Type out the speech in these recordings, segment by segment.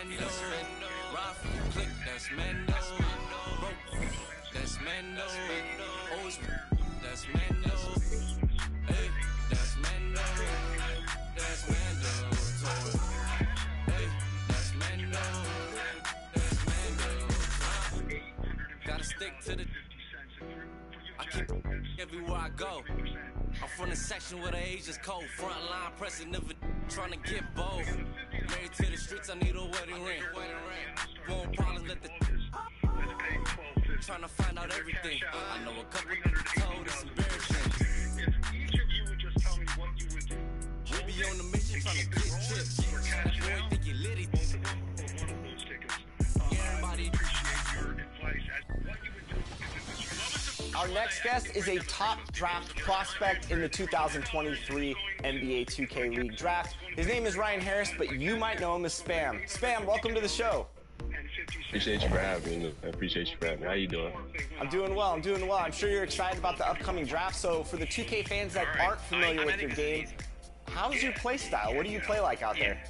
Mendo. Rough, click, that's Mendo. Broke, that's Mendo. O's, that's Mendo. Hey, that's Mendo. That's Mendo. Hey, that's Mendo. That's Mendo. Gotta stick to the. I keep everywhere I go. I'm from the section where the age is cold. Front line pressing, never trying to get bold. Married to the streets, I need a wedding ring. Won't problems, let the trying to find out everything. I know a couple told it's embarrassing. We be on the mission trying to get chips. That boy think he litty. Everybody. Our next guest is a top draft prospect in the 2023 NBA 2K League draft. His name is Ryan Harris, but you might know him as Spam. Spam, welcome to the show. Appreciate you for having me. I appreciate you for having me. How you doing? I'm doing well. I'm sure you're excited about the upcoming draft. So for the 2K fans that aren't familiar with your game, how's your play style? What do you play like out there?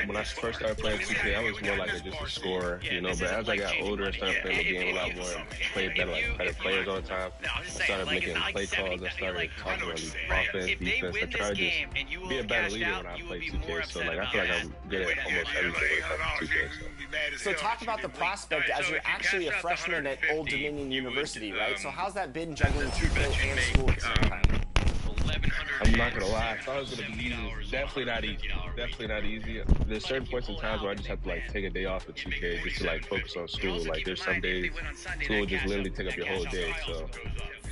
When I first started playing 2K, I was more like just a scorer, you know, but as I got older and started playing the game a lot more, played better, like better players all the time, I started making play calls, I started talking about offense, defense, I tried to just be a better leader when I played 2K, so like I feel like I'm good at almost everything when it comes to 2K. So talk about the prospect as you're actually a freshman at Old Dominion University, right? So how's that been juggling 2K and school at the same time? I'm not gonna lie, I thought it was gonna be easy. Definitely not easy. Definitely not easy. There's certain points in times where I just have to like take a day off of 2K just to like focus on school. Like there's some days school will just literally take up your whole day. So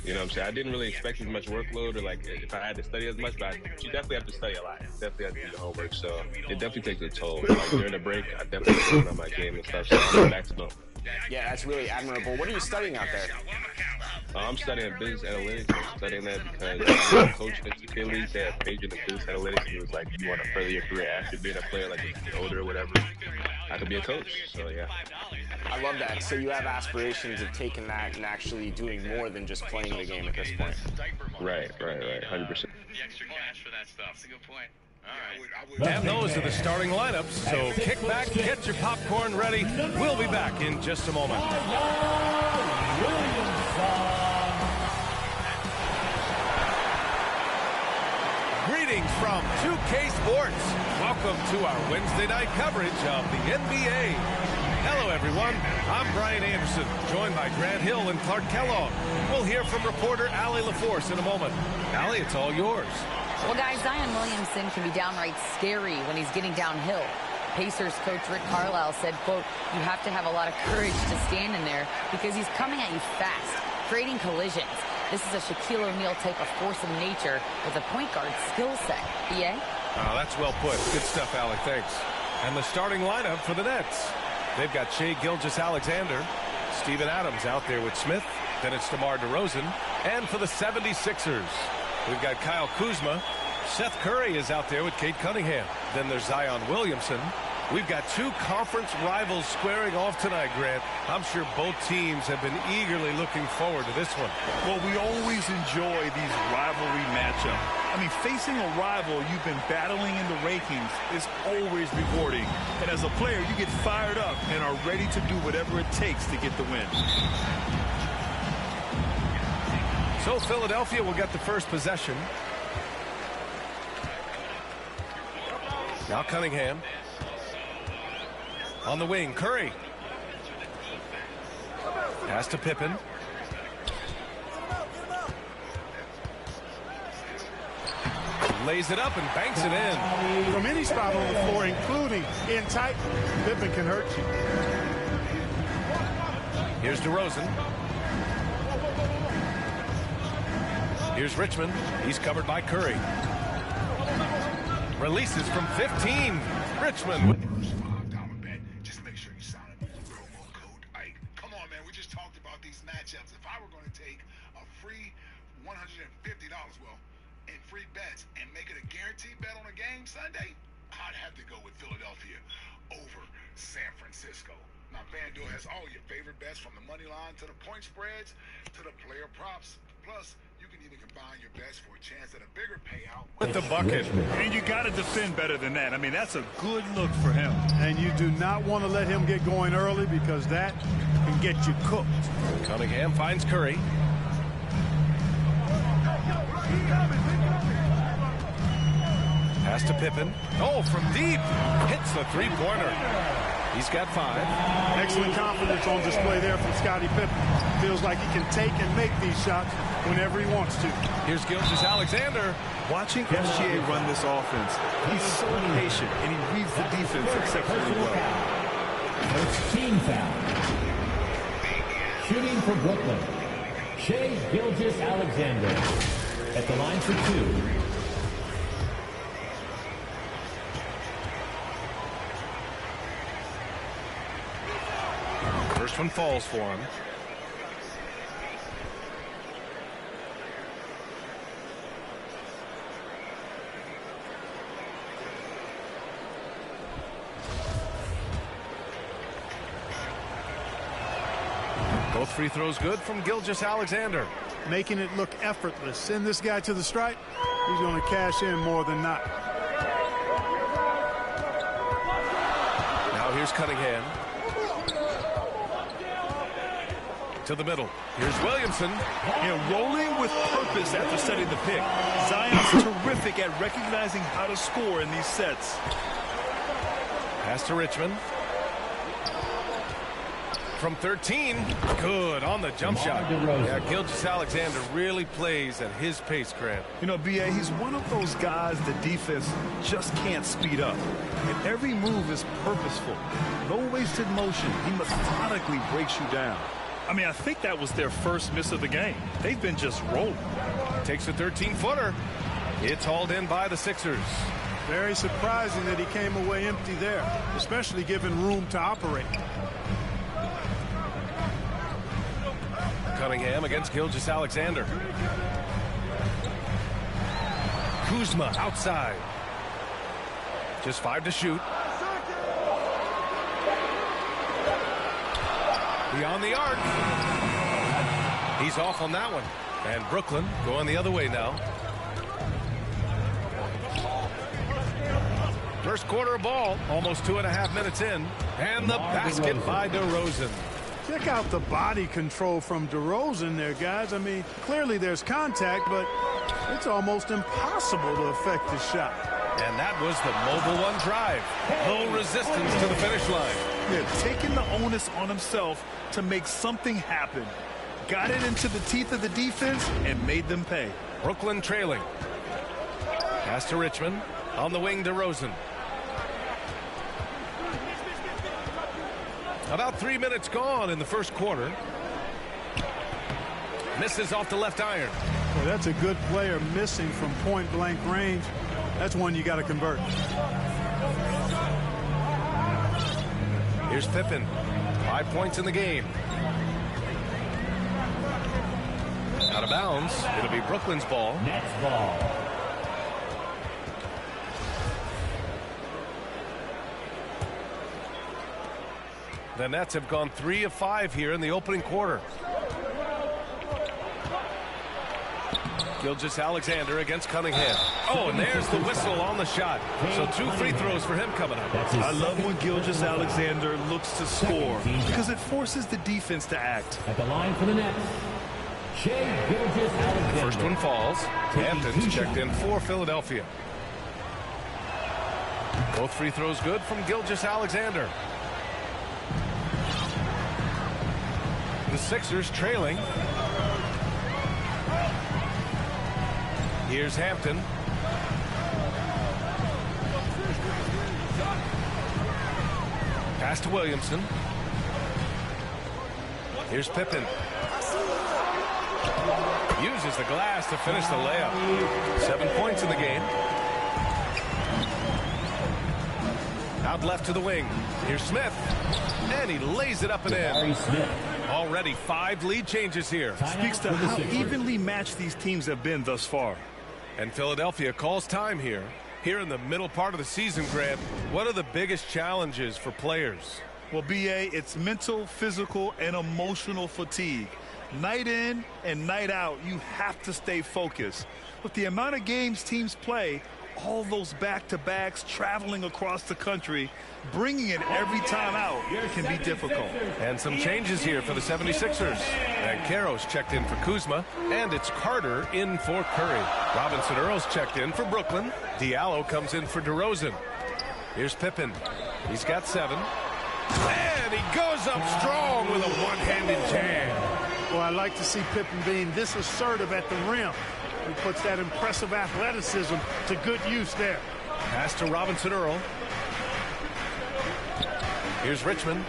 you know what I'm saying? I didn't really expect as much workload or like if I had to study as much, but you definitely have to study a lot. You definitely have to do the homework. So it definitely takes a toll. Like during the break, I definitely working on my game and stuff. So I'm maximum. Yeah, that's really admirable. What are you studying out there? I'm studying business analytics. I'm studying that because coaching at 2K League, they have majored in business analytics. It was like, you want to further your career after being a player, like if you're older or whatever, I could be a coach. So, yeah. I love that. So you have aspirations of taking that and actually doing more than just playing the game at this point. Right, 100%. The extra cash for that stuff. That's a good point. And those are the starting lineups, so kick back, get your popcorn ready. We'll be back in just a moment. Greetings from 2K Sports. Welcome to our Wednesday night coverage of the NBA. Hello, everyone. I'm Brian Anderson, joined by Grant Hill and Clark Kellogg. We'll hear from reporter Allie LaForce in a moment. Allie, it's all yours. Well, guys, Zion Williamson can be downright scary when he's getting downhill. Pacers coach Rick Carlisle said, quote, you have to have a lot of courage to stand in there because he's coming at you fast, creating collisions. This is a Shaquille O'Neal type of force of nature with a point guard skill set. EA? Oh, that's well put. Good stuff, Allie. Thanks. And the starting lineup for the Nets. They've got Shai Gilgeous-Alexander, Steven Adams out there with Smith, then it's DeMar DeRozan, and for the 76ers, we've got Kyle Kuzma. Seth Curry is out there with Cade Cunningham. Then there's Zion Williamson. We've got two conference rivals squaring off tonight, Grant. I'm sure both teams have been eagerly looking forward to this one. Well, we always enjoy these rivalry matchups. I mean, facing a rival you've been battling in the rankings is always rewarding. And as a player, you get fired up and are ready to do whatever it takes to get the win. So Philadelphia will get the first possession. Now Cunningham. On the wing, Curry. Pass to Pippen. Lays it up and banks it in. From any spot on the floor, including in tight, Pippen can hurt you. Here's DeRozan. Here's Richmond. He's covered by Curry. Releases from 15. Richmond. Just make sure you sign up for the promo code Ike. Come on, man. We just talked about these matchups. If I were going to take a free $150, well, in free bets and make it a guaranteed bet on a game Sunday, I'd have to go with Philadelphia over San Francisco. Now, FanDuel has all your favorite bets from the money line to the point spreads to the player props. Plus, you can even combine your bets for a chance at a bigger payout. With the bucket. And you got to defend better than that. I mean, that's a good look for him. And you do not want to let him get going early because that can get you cooked. Cunningham finds Curry. Pass to Pippen. Oh, from deep. Hits the three-pointer. He's got 5. Excellent confidence on display there from Scottie Pippen. Feels like he can take and make these shots whenever he wants to. Here's Gilgeous-Alexander. Watching SGA run this offense, he's so patient, and he reads the defense exceptionally well. First team foul. Shooting for Brooklyn, Shai Gilgeous-Alexander at the line for 2. First one falls for him. Both free throws good from Gilgeous-Alexander. Making it look effortless. Send this guy to the stripe. He's going to cash in more than not. Now here's Cunningham. To the middle. Here's Williamson. And rolling with purpose after setting the pick. Zion's terrific at recognizing how to score in these sets. Pass to Richmond. From 13. Good on the jump shot. Yeah, Gilgeous-Alexander really plays at his pace, Grant. You know, B.A., he's one of those guys the defense just can't speed up. And every move is purposeful. No wasted motion. He methodically breaks you down. I mean, I think that was their first miss of the game. They've been just rolling. Takes a 13-footer. It's hauled in by the Sixers. Very surprising that he came away empty there, especially given room to operate. Cunningham against Gilgeous-Alexander. Kuzma outside. Just 5 to shoot. Beyond the arc. He's off on that one. And Brooklyn going the other way now. First quarter of ball, almost 2.5 minutes in. And the basket by Derozen. Check out the body control from Derozen there, guys. I mean, clearly there's contact, but it's almost impossible to affect the shot. And that was the mobile one drive. No resistance to the finish line. Yeah, taking the onus on himself to make something happen. Got it into the teeth of the defense and made them pay. Brooklyn trailing. Pass to Richmond. On the wing, Derozen. About 3 minutes gone in the first quarter. Misses off the left iron. Well, that's a good player missing from point-blank range. That's one you got to convert. Here's Pippen. 5 points in the game. Out of bounds. It'll be Brooklyn's ball. Nets ball. The Nets have gone 3 of 5 here in the opening quarter. Gilgeous-Alexander against Cunningham. Oh, and there's the whistle on the shot. So 2 free throws for him coming up. I love when Gilgeous-Alexander looks to score because it forces the defense to act. At the line for the Nets, Shai Gilgeous-Alexander. First one falls. Hampton's checked in for Philadelphia. Both free throws good from Gilgeous-Alexander. The Sixers trailing. Here's Hampton. Pass to Williamson. Here's Pippen. Uses the glass to finish the layup. 7 points in the game. Out left to the wing. Here's Smith. And he lays it up and in. Already 5 lead changes here. Speaks to how evenly matched these teams have been thus far. And Philadelphia calls time here. Here in the middle part of the season, Grant, what are the biggest challenges for players? Well, B.A., it's mental, physical, and emotional fatigue. Night in and night out, you have to stay focused. With the amount of games teams play, all those back-to-backs, traveling across the country, bringing it every time out can be difficult. And some changes here for the 76ers. And Caro's checked in for Kuzma, and it's Carter in for Curry. Robinson Earl's checked in for Brooklyn. Diallo comes in for Derozen. Here's Pippen. He's got 7. And he goes up strong with a one-handed jam. Well, I like to see Pippen being this assertive at the rim. He puts that impressive athleticism to good use there. Pass to Robinson Earl. Here's Richmond.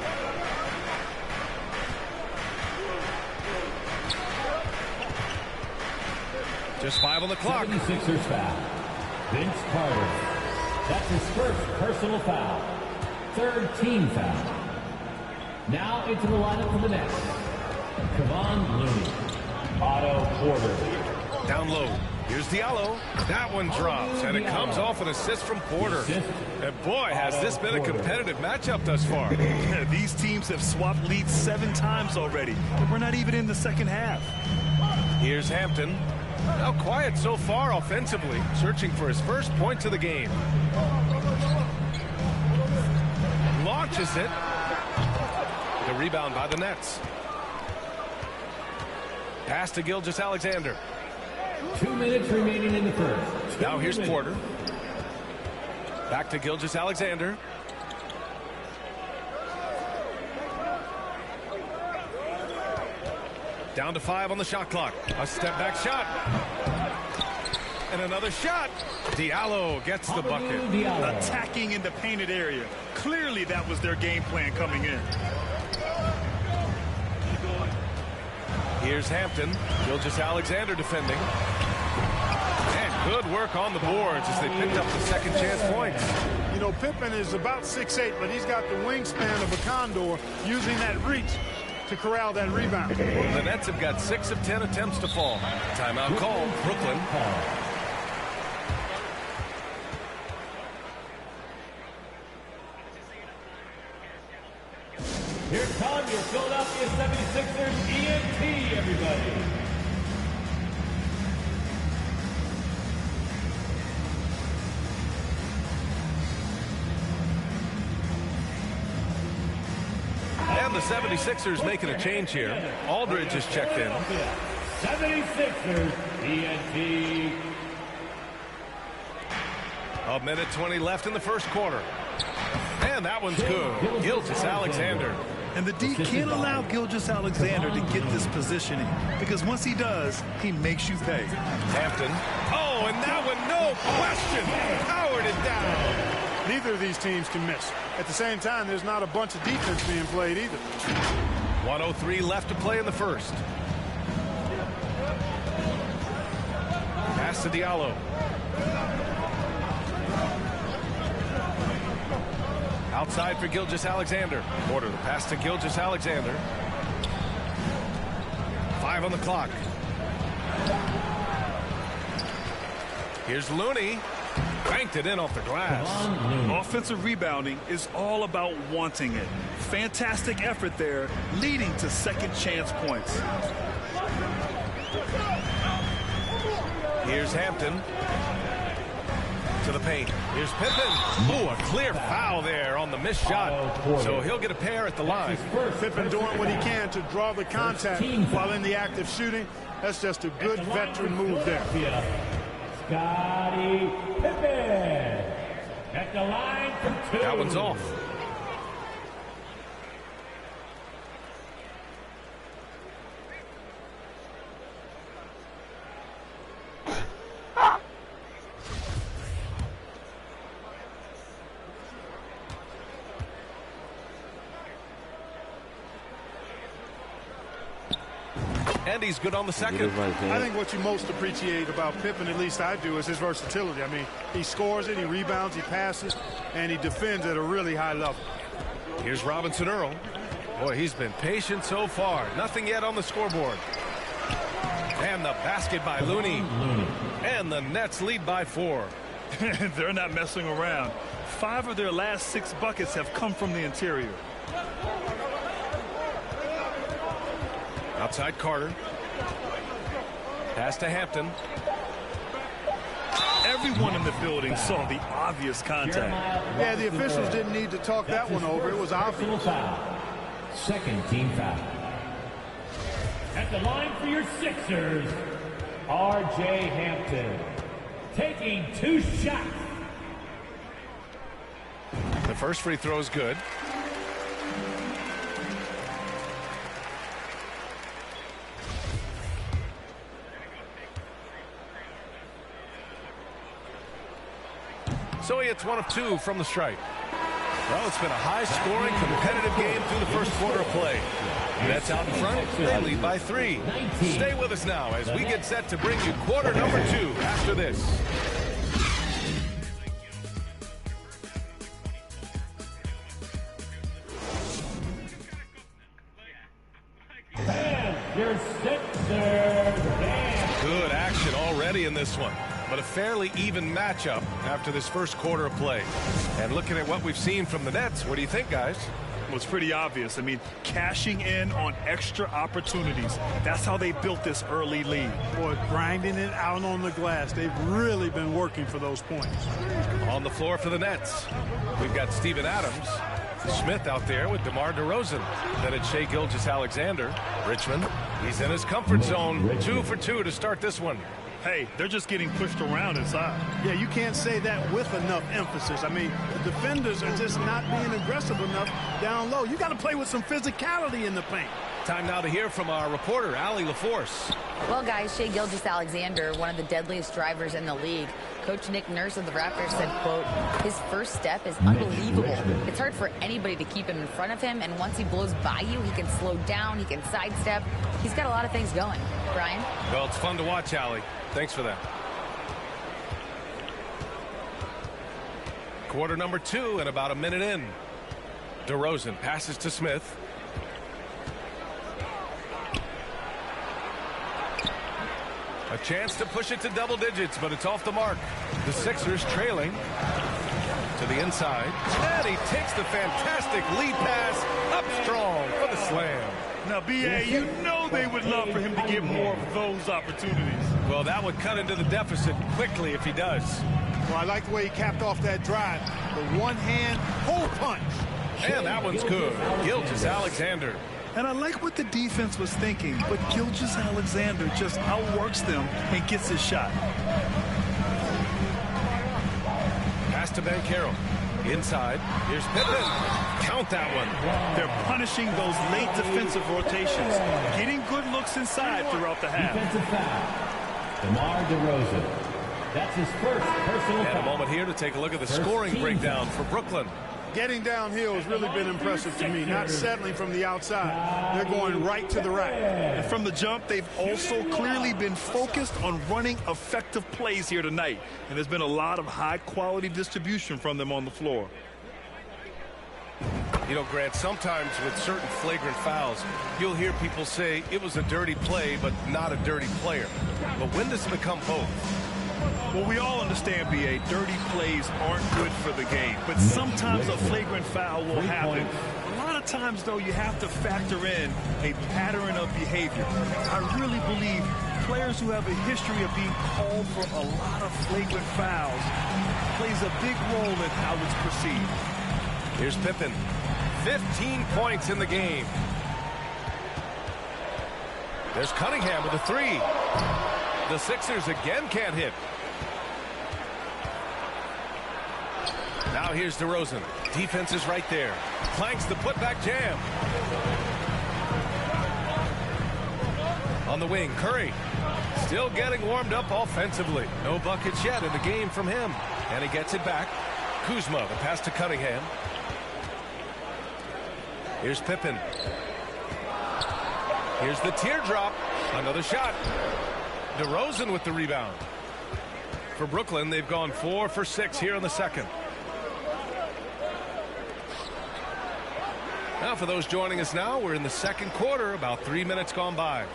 Just 5 on the clock. 76ers foul. Vince Carter. That's his first personal foul. 3rd team foul. Now into the lineup for the Nets. Kevon Looney. Otto Porter. Down low. Here's Diallo. That one drops, and it comes off an assist from Porter. And boy, has this been a competitive matchup thus far. These teams have swapped leads 7 times already, but we're not even in the second half. Here's Hampton. Now quiet so far offensively, searching for his first points of the game. Launches it. The rebound by the Nets. Pass to Gilgeous-Alexander. 2 minutes remaining in the first. Now here's Porter. Back to Gilgeous-Alexander. Down to 5 on the shot clock. A step back shot. And another shot. Diallo gets the bucket. Attacking in the painted area. Clearly that was their game plan coming in. Here's Hampton. Gilgeous-Alexander defending. And good work on the boards as they picked up the second chance points. You know, Pippen is about 6'8", but he's got the wingspan of a condor, using that reach to corral that rebound. The Nets have got 6 of 10 attempts to fall. Timeout called. Brooklyn. Here come your Philadelphia 76ers ENT, everybody. And the 76ers making a change here. Aldridge is checked in. 76ers ENT. A minute 20 left in the first quarter. And that one's good. Gilgeous-Alexander. And the D can't allow Gilgeous-Alexander to get this positioning, because once he does, he makes you pay. Hampton. Oh, and that one, no question, powered it down. Neither of these teams can miss. At the same time, there's not a bunch of defense being played either. 1:03 left to play in the first. Pass to Diallo. Outside for Gilgeous-Alexander. Porter, the pass to Gilgeous-Alexander. 5 on the clock. Here's Looney. Banked it in off the glass. Offensive rebounding is all about wanting it. Fantastic effort there, leading to second chance points. Here's Hampton. To the paint. Here's Pippen. Oh, a clear foul there on the missed shot. So he'll get a pair at the line. Pippen doing what he can to draw the contact while in the act of shooting. That's just a good veteran move there. Scottie Pippen at the line for 2. That one's off. And he's good on the second. I think what you most appreciate about Pippen, at least I do, is his versatility. I mean, he scores it, he rebounds, he passes, and he defends at a really high level. Here's Robinson Earl. Boy, he's been patient so far. Nothing yet on the scoreboard. And the basket by Looney. And the Nets lead by 4. They're not messing around. 5 of their last 6 buckets have come from the interior. Outside Carter. Pass to Hampton. Everyone in the building saw the obvious contact. Yeah, the officials didn't need to talk that one over. It was obvious. Second team foul. At the line for your Sixers, R.J. Hampton. Taking 2 shots. The first free throw is good. So he hits 1 of 2 from the stripe. Well, it's been a high-scoring, competitive game through the first quarter of play. Nets out in front. They lead by 3. Stay with us now as we get set to bring you quarter number 2 after this. Your Sixers. Good action already in this one. But a fairly even matchup after this first quarter of play. And looking at what we've seen from the Nets, what do you think, guys? Well, it's pretty obvious. I mean, cashing in on extra opportunities. That's how they built this early lead. Boy, grinding it out on the glass. They've really been working for those points. On the floor for the Nets, we've got Steven Adams. Smith out there with DeMar DeRozan. Then it's Shai Gilgeous-Alexander. Richmond, he's in his comfort zone. 2 for 2 to start this one. Hey, they're just getting pushed around inside. Yeah, you can't say that with enough emphasis. I mean, the defenders are just not being aggressive enough down low. You got to play with some physicality in the paint. Time now to hear from our reporter, Allie LaForce. Well, guys, Shai Gilgeous-Alexander, one of the deadliest drivers in the league. Coach Nick Nurse of the Raptors said, quote, his first step is unbelievable. It's hard for anybody to keep him in front of him, and once he blows by you, he can slow down, he can sidestep. He's got a lot of things going. Brian? Well, it's fun to watch, Allie. Thanks for that. Quarter number 2 and about a minute in. DeRozan passes to Smith. A chance to push it to double digits, but it's off the mark. The Sixers trailing to the inside. And he takes the fantastic lead pass up strong for the slam. Now, B.A., you know they would love for him to get more of those opportunities. Well, that would cut into the deficit quickly if he does. Well, I like the way he capped off that drive. The one-hand hole punch. And that one's good. Gilgeous-Alexander. And I like what the defense was thinking, but Gilgeous-Alexander just outworks them and gets his shot. Pass to Banchero. Inside. Here's Pippen. Count that one. They're punishing those late defensive rotations, getting good looks inside throughout the half. Defensive foul. DeMar DeRozan. That's his first personal foul. And a moment here to take a look at the scoring breakdown for Brooklyn. Getting downhill has really been impressive to me, not settling from the outside. They're going right to the rack. And from the jump, they've also clearly been focused on running effective plays here tonight. And there's been a lot of high-quality distribution from them on the floor. You know, Grant, sometimes with certain flagrant fouls, you'll hear people say it was a dirty play, but not a dirty player. But when does it become both? Well, we all understand, B.A., dirty plays aren't good for the game, but sometimes a flagrant foul will happen. A lot of times, though, you have to factor in a pattern of behavior. I really believe players who have a history of being called for a lot of flagrant fouls plays a big role in how it's perceived. Here's Pippen. 15 points in the game. There's Cunningham with a 3. The Sixers again can't hit. Now here's DeRozan. Defense is right there. Clanks the putback jam. On the wing, Curry. Still getting warmed up offensively. No buckets yet in the game from him. And he gets it back. Kuzma, the pass to Cunningham. Here's Pippen. Here's the teardrop. Another shot. DeRozan with the rebound. For Brooklyn, they've gone 4 for 6 here in the second. Now, for those joining us now, we're in the second quarter, about 3 minutes gone by.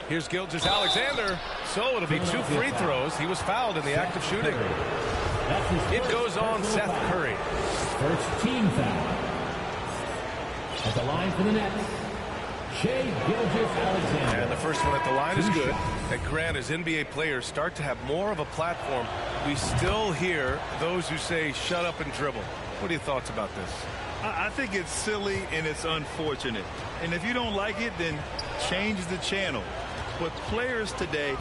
Here's Gilgeous-Alexander. So it'll be 2 free throws. He was fouled in the act of shooting. It goes on Seth Curry. First team foul. At the line for the Nets, Shai Gilgeous-Alexander. And the first one at the line is good. And Grant, as NBA players start to have more of a platform, we still hear those who say, shut up and dribble. What are your thoughts about this? I think it's silly and it's unfortunate. And if you don't like it, then change the channel. But players today,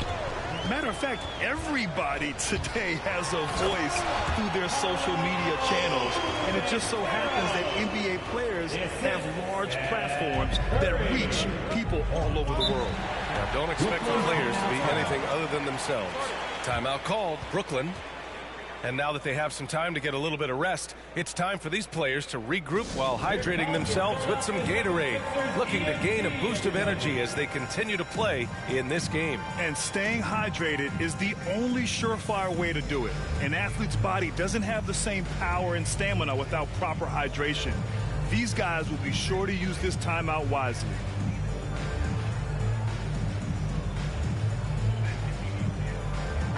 matter of fact, everybody today has a voice through their social media channels. And it just so happens that NBA players have large platforms that reach people all over the world. Now, don't expect the players to be anything other than themselves. Timeout called, Brooklyn. And now that they have some time to get a little bit of rest, it's time for these players to regroup while hydrating themselves with some Gatorade, looking to gain a boost of energy as they continue to play in this game. And staying hydrated is the only surefire way to do it. An athlete's body doesn't have the same power and stamina without proper hydration. These guys will be sure to use this timeout wisely.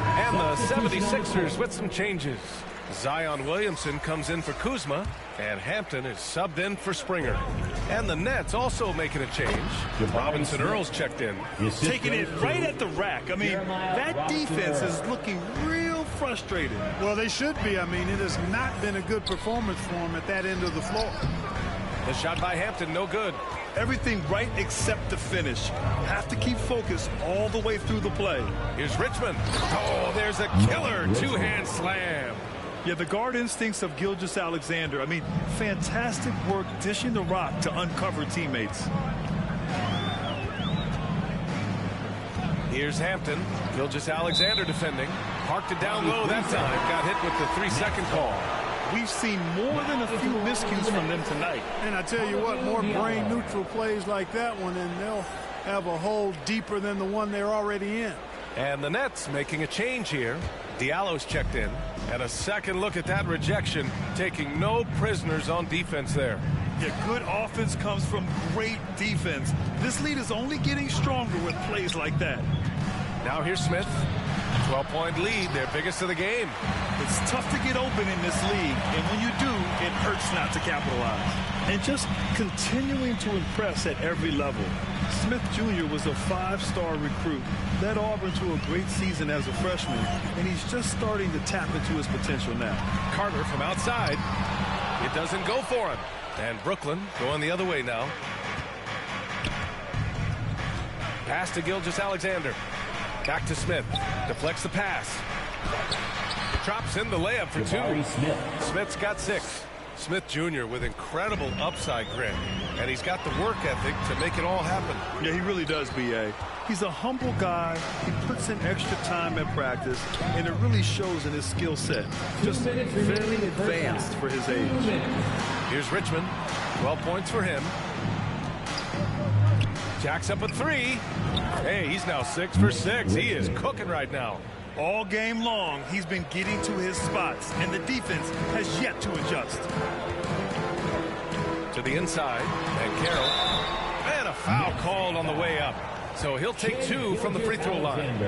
And the 76ers with some changes. Zion Williamson comes in for Kuzma, and Hampton is subbed in for Springer. And the Nets also making a change. Robinson Earls checked in. Taking it right at the rack. I mean, that defense is looking real frustrated. Well, they should be. I mean, it has not been a good performance for them at that end of the floor. The shot by Hampton, no good. Everything right except the finish. Have to keep focused all the way through the play. Here's Richmond. Oh, there's a killer two-hand slam. Yeah, the guard instincts of Gilgeous-Alexander. I mean, fantastic work dishing the rock to uncover teammates. Here's Hampton. Gilgeous-Alexander defending. Parked it down low that time. Got hit with the 3-second call. We've seen more than a few miscues from them tonight. And I tell you what, more brain-neutral plays like that one, and they'll have a hole deeper than the one they're already in. And the Nets making a change here. Diallo's checked in. And a second look at that rejection, taking no prisoners on defense there. Yeah, good offense comes from great defense. This lead is only getting stronger with plays like that. Now here's Smith. 12-point lead, their biggest of the game. It's tough to get open in this league, and when you do, it hurts not to capitalize. And just continuing to impress at every level. Smith Jr. was a 5-star recruit, led Auburn to a great season as a freshman, and he's just starting to tap into his potential now. Carter from outside. It doesn't go for him. And Brooklyn going the other way now. Pass to Gilgeous-Alexander. Back to Smith. Deflects the pass. Drops in the layup for two. Smith's got 6. Smith Jr. with incredible upside, Grant. And he's got the work ethic to make it all happen. Yeah, he really does, B.A. He's a humble guy. He puts in extra time at practice, and it really shows in his skill set. Just very advanced for his age. Here's Richmond. 12 points for him. Jacks up a 3. Hey, he's now 6 for 6. He is cooking right now. All game long, he's been getting to his spots, and the defense has yet to adjust. To the inside, and Carroll. And a foul called on the way up. So he'll take 2 from the free throw line.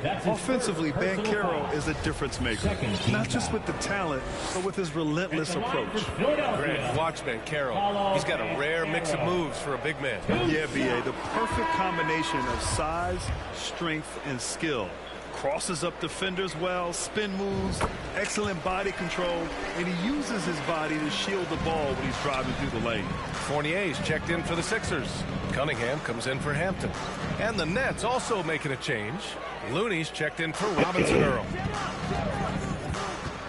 Offensively, Banchero is a difference maker. Not just with the talent, but with his relentless approach. Grant, watch Banchero. He's got a rare mix of moves for a big man. Yeah, B.A., the perfect combination of size, strength, and skill. Crosses up defenders well, spin moves, excellent body control, and he uses his body to shield the ball when he's driving through the lane. Fournier's checked in for the Sixers. Cunningham comes in for Hampton. And the Nets also making a change. Looney's checked in for Robinson Earl.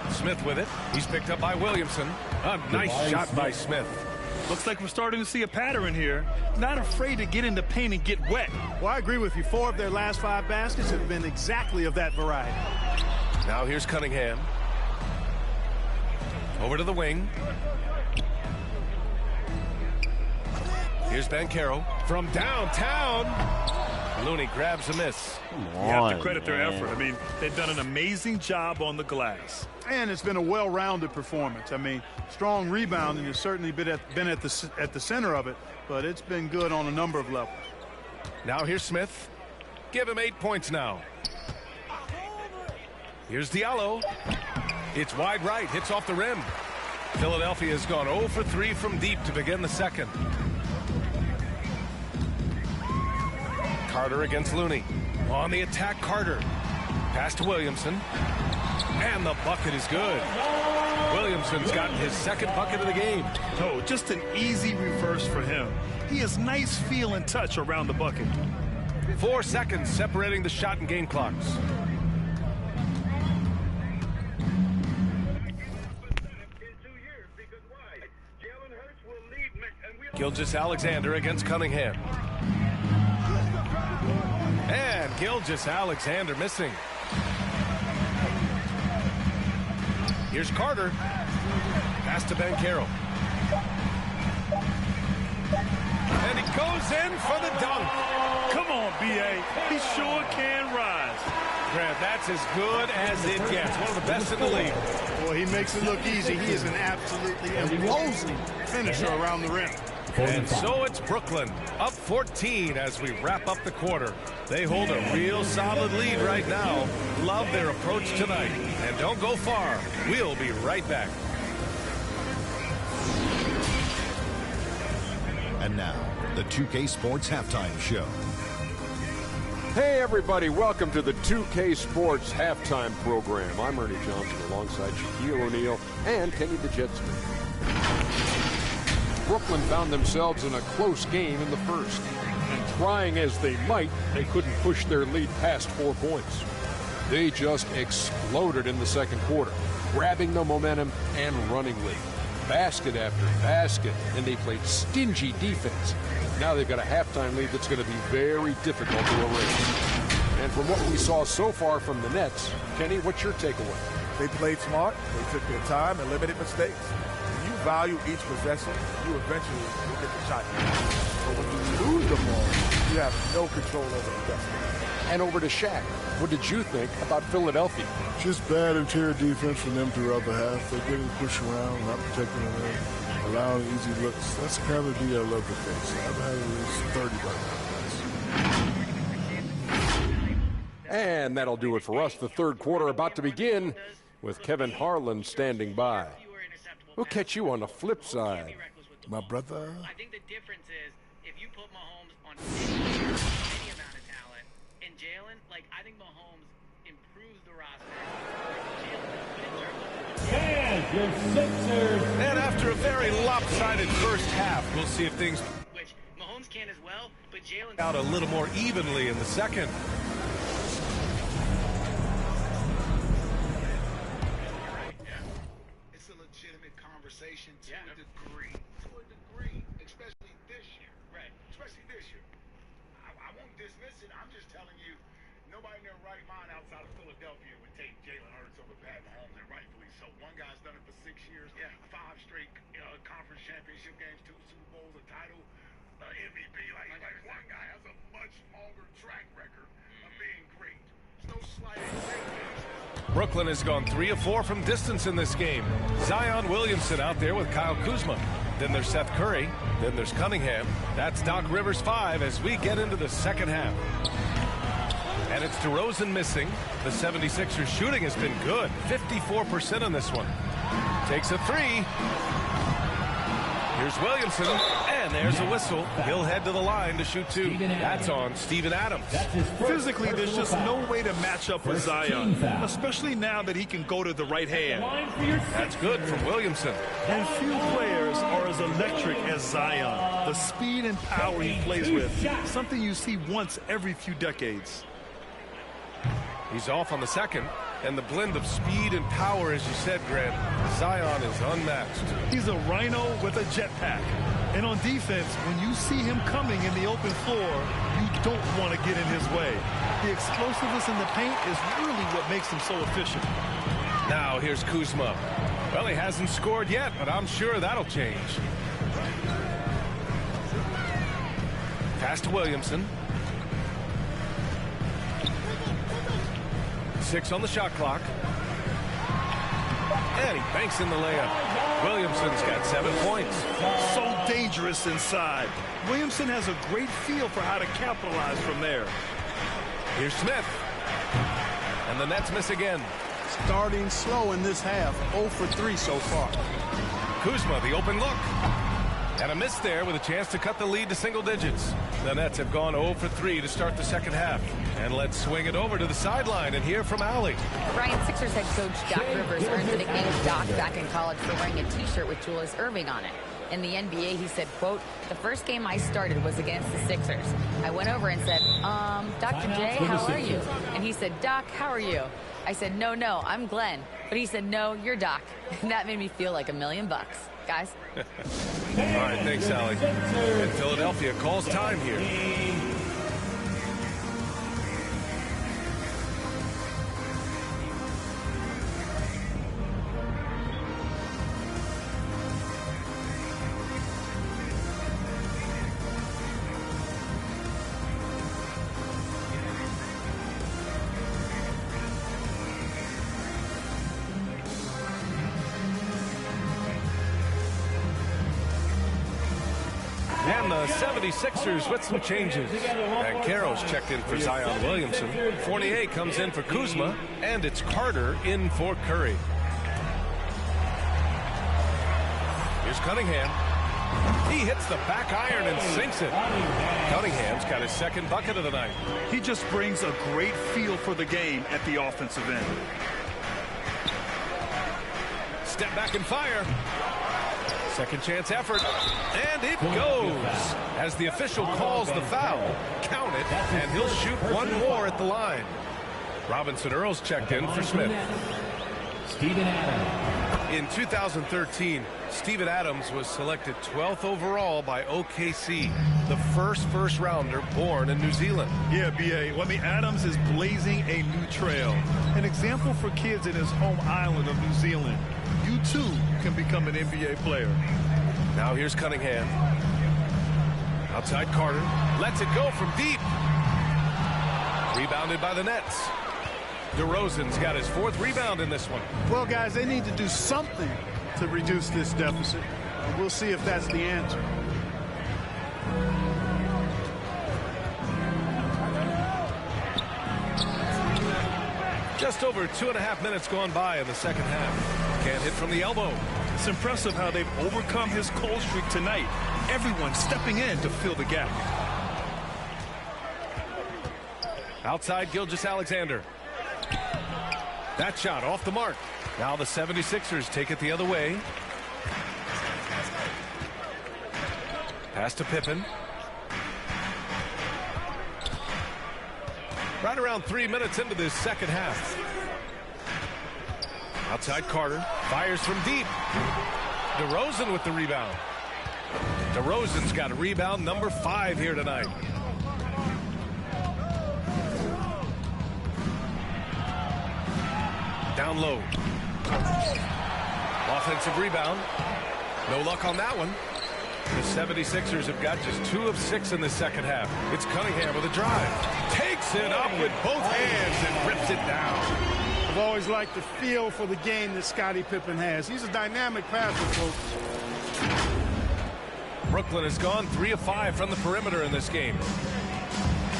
Smith with it. He's picked up by Williamson. A nice shot by Smith. Looks like we're starting to see a pattern here. Not afraid to get in the paint and get wet. Well, I agree with you. 4 of their last 5 baskets have been exactly of that variety. Now here's Cunningham. Over to the wing. Here's Banchero from downtown. Looney grabs a miss. You have to credit their effort. I mean, they've done an amazing job on the glass. And it's been a well-rounded performance. I mean, strong rebounding has certainly been at the center of it, but it's been good on a number of levels. Now here's Smith. Give him 8 points now. Here's Diallo. It's wide right, hits off the rim. Philadelphia has gone 0 for 3 from deep to begin the second. Carter against Looney. On the attack, Carter. Pass to Williamson. And the bucket is good. Williamson's gotten his second bucket of the game. Oh, just an easy reverse for him. He has nice feel and touch around the bucket. 4 seconds separating the shot and game clocks. Gilgeous-Alexander against Cunningham. And Gilgeous-Alexander missing. Here's Carter. Pass to Banchero. And he goes in for the dunk. Come on, B.A. He sure can rise. Grant, that's as good as it gets. One of the best in the league. Well, he makes it look easy. He is an absolutely imposing finisher around the rim. And so it's Brooklyn, up 14 as we wrap up the quarter. They hold a real solid lead right now. Love their approach tonight. And don't go far. We'll be right back. And now, the 2K Sports Halftime Show. Hey, everybody. Welcome to the 2K Sports Halftime Program. I'm Ernie Johnson alongside Shaquille O'Neal and Kenny the Jet Smith. Brooklyn found themselves in a close game in the first. And trying as they might, they couldn't push their lead past 4 points. They just exploded in the second quarter, grabbing the momentum and running with it. Basket after basket, and they played stingy defense. Now they've got a halftime lead that's going to be very difficult to erase. And from what we saw so far from the Nets, Kenny, what's your takeaway? They played smart, they took their time and limited mistakes. When you value each possession, you eventually will get the shot. But when you lose the ball, you have no control over the destiny. And over to Shaq. What did you think about Philadelphia? Just bad interior defense from them throughout the half. They're getting pushed around, not protecting the rim, allowing easy looks. That's kind of the I love the face. I've had at least 30 by now. And that'll do it for us. The third quarter about to begin with Kevin Harlan standing by. We'll catch you on the flip side. My brother. I think the difference is if you put Mahomes on any amount of talent, and Jalen, like, I think Mahomes improves the roster. And your Sixers. And after a very lopsided first half, we'll see if things Which Mahomes can as well, but Jalen out a little more evenly in the second. It's a legitimate conversation to a degree. To a degree, especially this year. Right. Especially this year. I won't dismiss it. I'm just telling you, nobody in their right mind outside of Philadelphia would take Jalen Hurts over Pat Mahomes, and rightfully so. One guy's done it for 6 years, 5 straight conference championship games, 2 Super Bowls, a title, MVP. Like one guy has a much longer track record of being great. There's no slight Brooklyn has gone 3 of 4 from distance in this game. Zion Williamson out there with Kyle Kuzma. Then there's Seth Curry. Then there's Cunningham. That's Doc Rivers 5 as we get into the second half. And it's Derozen missing. The 76ers shooting has been good. 54% on this one. Takes a 3. Here's Williamson, and there's a whistle. He'll head to the line to shoot 2. That's on Steven Adams. Physically, there's just no way to match up with Zion, especially now that he can go to the right hand. That's good from Williamson. And few players are as electric as Zion. The speed and power he plays with, something you see once every few decades. He's off on the second, and the blend of speed and power, as you said, Grant, Zion is unmatched. He's a rhino with a jetpack. And on defense, when you see him coming in the open floor, you don't want to get in his way. The explosiveness in the paint is really what makes him so efficient. Now here's Kuzma. Well, he hasn't scored yet, but I'm sure that'll change. Pass to Williamson. 6 on the shot clock. And he banks in the layup. Williamson's got 7 points. So dangerous inside. Williamson has a great feel for how to capitalize from there. Here's Smith. And the Nets miss again. Starting slow in this half, 0 for 3 so far. Kuzma, the open look. And a miss there with a chance to cut the lead to single digits. The Nets have gone 0 for 3 to start the second half. And let's swing it over to the sideline and hear from Allie. Ryan, Sixers head coach Doc Rivers earned the nickname Doc back in college for wearing a T-shirt with Julius Erving on it. In the NBA, he said, quote, "The first game I started was against the Sixers. I went over and said, Dr. J, how are you?" And he said, "Doc, how are you?" I said, no, I'm Glenn. But he said, "No, you're Doc." And that made me feel like $1 million, guys. All right, thanks, Allie. And Philadelphia calls time here. And the 76ers with some changes. And Carroll's checked in for Zion Williamson. Fournier comes in for Kuzma. And it's Carter in for Curry. Here's Cunningham. He hits the back iron and sinks it. Cunningham's got his second bucket of the night. He just brings a great feel for the game at the offensive end. Step back and fire. Second chance effort, and it goes as the official calls the foul. Count it, and he'll shoot one more at the line. Robinson Earls checked in for Smith. Steven Adams. In 2013, Steven Adams was selected 12th overall by OKC, the first rounder born in New Zealand. Yeah, B.A. Well, Adams is blazing a new trail. An example for kids in his home island of New Zealand. You, too, can become an NBA player. Now here's Cunningham. Outside Carter. Lets it go from deep. Rebounded by the Nets. Derozen's got his 4th rebound in this one. Well, guys, they need to do something to reduce this deficit. And we'll see if that's the answer. Just over 2.5 minutes gone by in the second half. Can't hit from the elbow. It's impressive how they've overcome his cold streak tonight. Everyone stepping in to fill the gap. Outside Gilgeous-Alexander. That shot off the mark. Now the 76ers take it the other way. Pass to Pippen. Right around 3 minutes into this second half. Outside Carter. Fires from deep. Derozen with the rebound. Derozen's got a rebound number 5 here tonight. Down low. Offensive rebound. No luck on that one. The 76ers have got just 2 of 6 in the second half. It's Cunningham with a drive. Takes it up with both hands and rips it down. I've always liked the feel for the game that Scottie Pippen has. He's a dynamic passer, folks. Brooklyn has gone 3 of 5 from the perimeter in this game.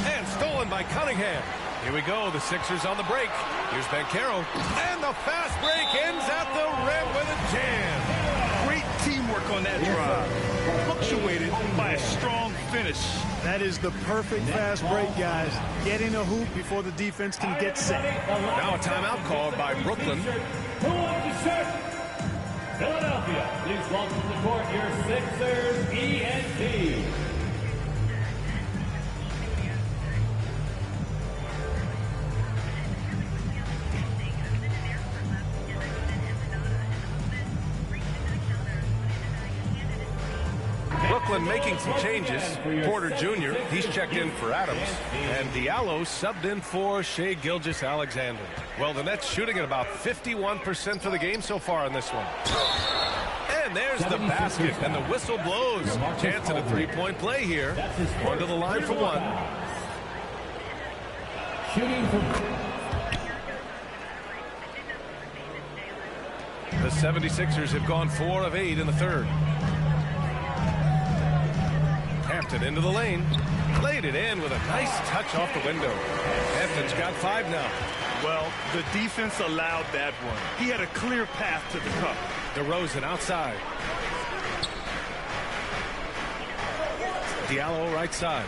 And stolen by Cunningham. Here we go, the Sixers on the break. Here's Banchero. And the fast break ends at the rim with a jam. Great teamwork on that drive. Punctuated by a strong finish. That is the perfect fast break, guys. Getting a hoop before the defense can get set. Now a timeout called by Brooklyn. Philadelphia, please welcome to the court your Sixers ENT. Brooklyn making some changes. Porter Jr., he's checked in for Adams. And Diallo subbed in for Shai Gilgeous-Alexander. Well, the Nets shooting at about 51% for the game so far in this one. And there's the basket, and the whistle blows. Chance at a three-point play here. Going to the line for one. Shooting for... The 76ers have gone 4 of 8 in the third. Hampton into the lane. Played it in with a nice touch off the window. Hampton's got 5 now. Well, the defense allowed that one. He had a clear path to the cup. Derozen outside. Diallo right side.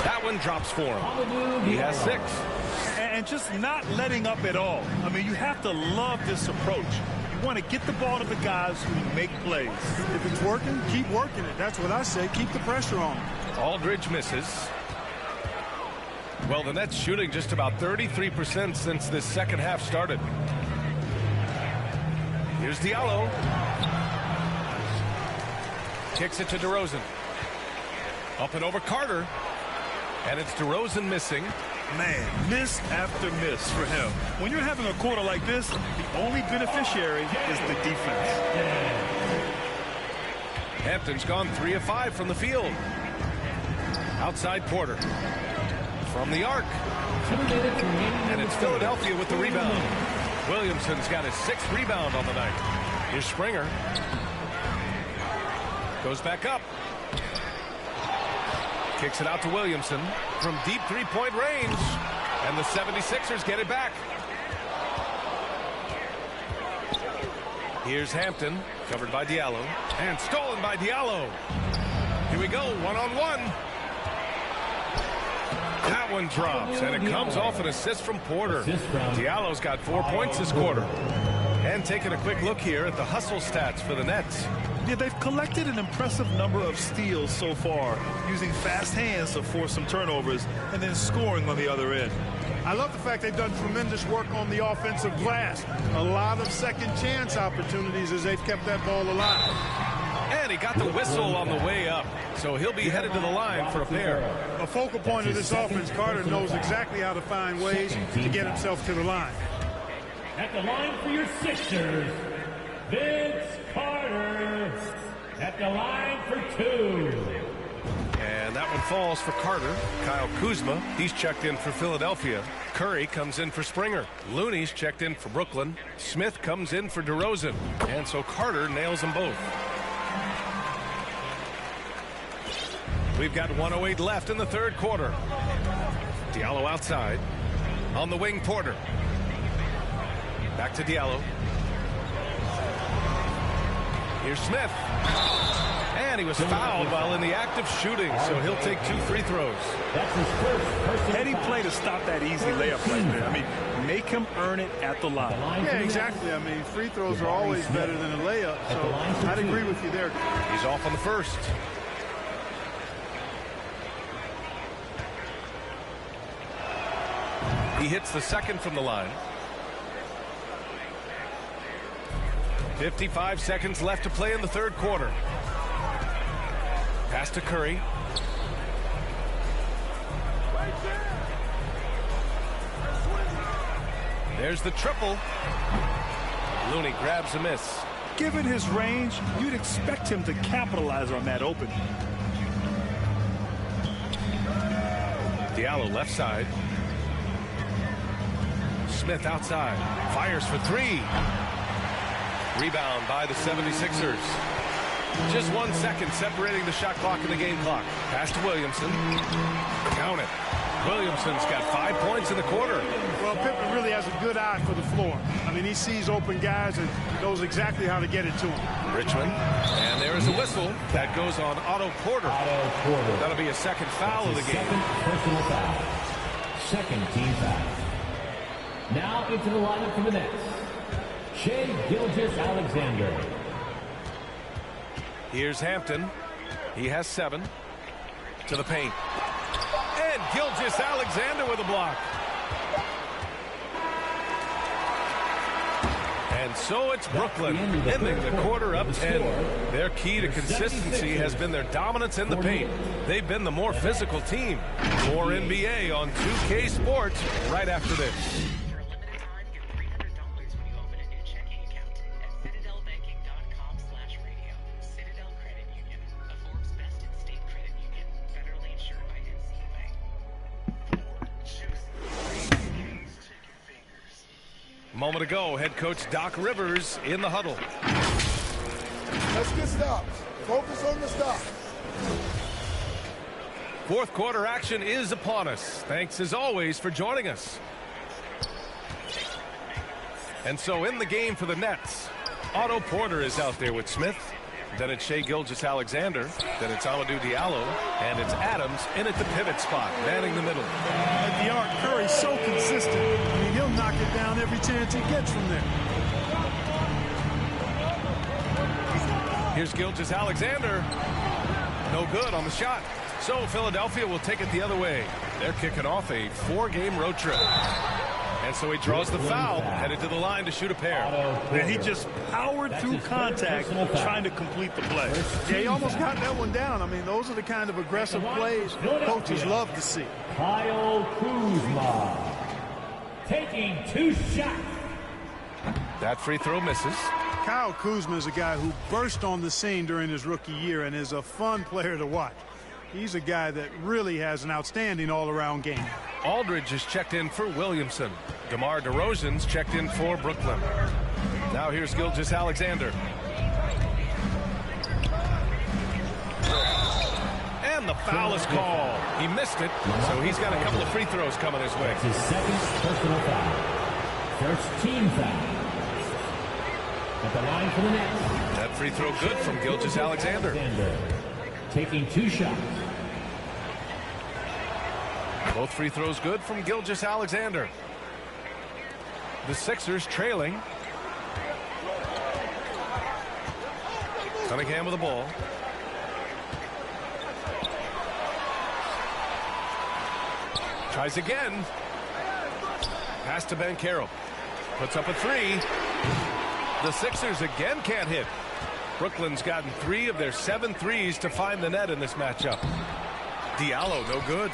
That one drops for him. He has 6. And just not letting up at all. I mean, you have to love this approach. You want to get the ball to the guys who make plays. If it's working, keep working it. That's what I say. Keep the pressure on. Aldridge misses. Well, the Nets shooting just about 33% since this second half started. Here's Diallo. Kicks it to Derozen. Up and over Carter. And it's Derozen missing. Man, miss after miss for him. When you're having a quarter like this, the only beneficiary is the defense. Hampton's gone 3 of 5 from the field. Outside Porter. From the arc. And it's Philadelphia with the rebound. Williamson's got his 6th rebound on the night. Here's Springer. Goes back up. Kicks it out to Williamson from deep 3-point range. And the 76ers get it back. Here's Hampton, covered by Diallo. And stolen by Diallo. Here we go, one-on-one. That one drops, and it comes off an assist from Porter. Diallo's got 4 points this quarter. And taking a quick look here at the hustle stats for the Nets. Yeah, they've collected an impressive number of steals so far, using fast hands to force some turnovers and then scoring on the other end. I love the fact they've done tremendous work on the offensive glass. A lot of second chance opportunities as they've kept that ball alive. And he got the whistle on the way up, so he'll be headed to the line for a pair. A focal point of this offense, Carter knows exactly how to find ways to get himself to the line. At the line for your Sixers, Vince Carter. At the line for 2. And that one falls for Carter. Kyle Kuzma, he's checked in for Philadelphia. Curry comes in for Springer. Looney's checked in for Brooklyn. Smith comes in for Derozen. And so Carter nails them both. We've got 1:08 left in the third quarter. Diallo outside. On the wing, Porter. Back to Diallo. Here's Smith. And he was fouled while in the act of shooting, so he'll take 2 free throws. That's his first Heady play to stop that easy layup right there. I mean, make him earn it at the line. Yeah, exactly. I mean, free throws are always better than a layup, so I'd agree with you there. He's off on the first. He hits the second from the line. 55 seconds left to play in the third quarter. Pass to Curry. There's the triple. Looney grabs a miss. Given his range, you'd expect him to capitalize on that opening. Diallo left side. Smith outside. Fires for 3. Rebound by the 76ers. Just 1 second separating the shot clock and the game clock. Pass to Williamson. Count it. Williamson's got 5 points in the quarter. Well, Pippen really has a good eye for the floor. I mean, he sees open guys and knows exactly how to get it to them. Richmond. And there is a whistle. That goes on Otto Porter. That'll be a second foul of the game. Second personal foul. Second team foul. Now into the lineup for the Nets, Shai Gilgeous-Alexander. Here's Hampton. He has 7. To the paint. And Gilgeous-Alexander with a block. And so it's Brooklyn ending the quarter up 10. Their key to consistency has been their dominance in the paint. They've been the more physical team. More NBA on 2K Sports right after this. Moment ago, head coach Doc Rivers in the huddle. Let's get stops. Focus on the stops. Fourth quarter action is upon us. Thanks as always for joining us. And so in the game for the Nets, Otto Porter is out there with Smith. Then it's Shai Gilgeous-Alexander. Then it's Amadou Diallo. And it's Adams in at the pivot spot, manning the middle. At the arc, Curry's so consistent. I mean, he'll knock it down every chance he gets from there. Here's Gilgeous-Alexander. No good on the shot. So Philadelphia will take it the other way. They're kicking off a 4-game road trip. And so he draws the foul, headed to the line to shoot a pair. And he just powered through contact, trying to complete the play. Yeah, he almost got that one down. I mean, those are the kind of aggressive plays coaches love to see. Kyle Kuzma taking 2 shots. That free throw misses. Kyle Kuzma is a guy who burst on the scene during his rookie year and is a fun player to watch. He's a guy that really has an outstanding all-around game. Aldridge is checked in for Williamson. DeMar DeRozan's checked in for Brooklyn. Now here's Gilgeous-Alexander. And the foul is called. He missed it, so he's got a couple of free throws coming his way. That's his second personal foul. First team foul. At the line for the Nets. That free throw good from Gilgeous-Alexander. Taking 2 shots. Both free throws good from Gilgeous-Alexander. The Sixers trailing. Cunningham with the ball. Tries again. Pass to Banchero. Puts up a 3. The Sixers again can't hit. Brooklyn's gotten 3 of their 7 threes to find the net in this matchup. Diallo, no good.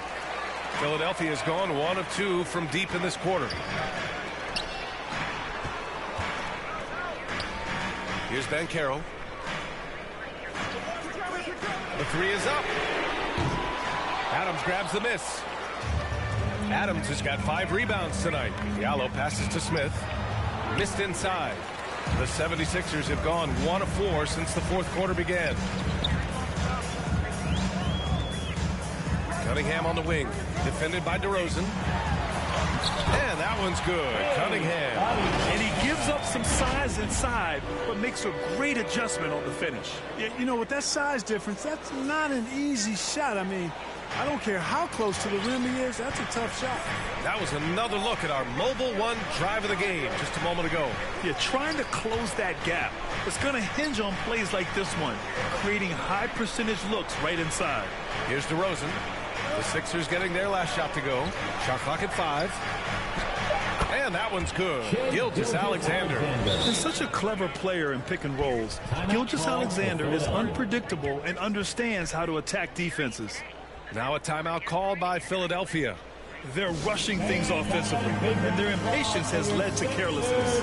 Philadelphia's gone 1 of 2 from deep in this quarter. Here's Banchero. The 3 is up. Adams grabs the miss. Adams has got 5 rebounds tonight. Diallo passes to Smith. Missed inside. The 76ers have gone 1 of 4 since the 4th quarter began. Cunningham on the wing. Defended by DeRozan. And that one's good. Cunningham. And he gives up some size inside, but makes a great adjustment on the finish. Yeah, you know, with that size difference, that's not an easy shot. I mean, I don't care how close to the rim he is. That's a tough shot. That was another look at our Mobile One drive of the game just a moment ago. Yeah, trying to close that gap. It's going to hinge on plays like this one, creating high percentage looks right inside. Here's DeRozan. The Sixers getting their last shot to go. Shot clock at 5. And that one's good. Gilgeous-Alexander. He's such a clever player in pick and rolls. Gilgeous-Alexander is unpredictable and understands how to attack defenses. Now a timeout called by Philadelphia. They're rushing things offensively, and their impatience has led to carelessness.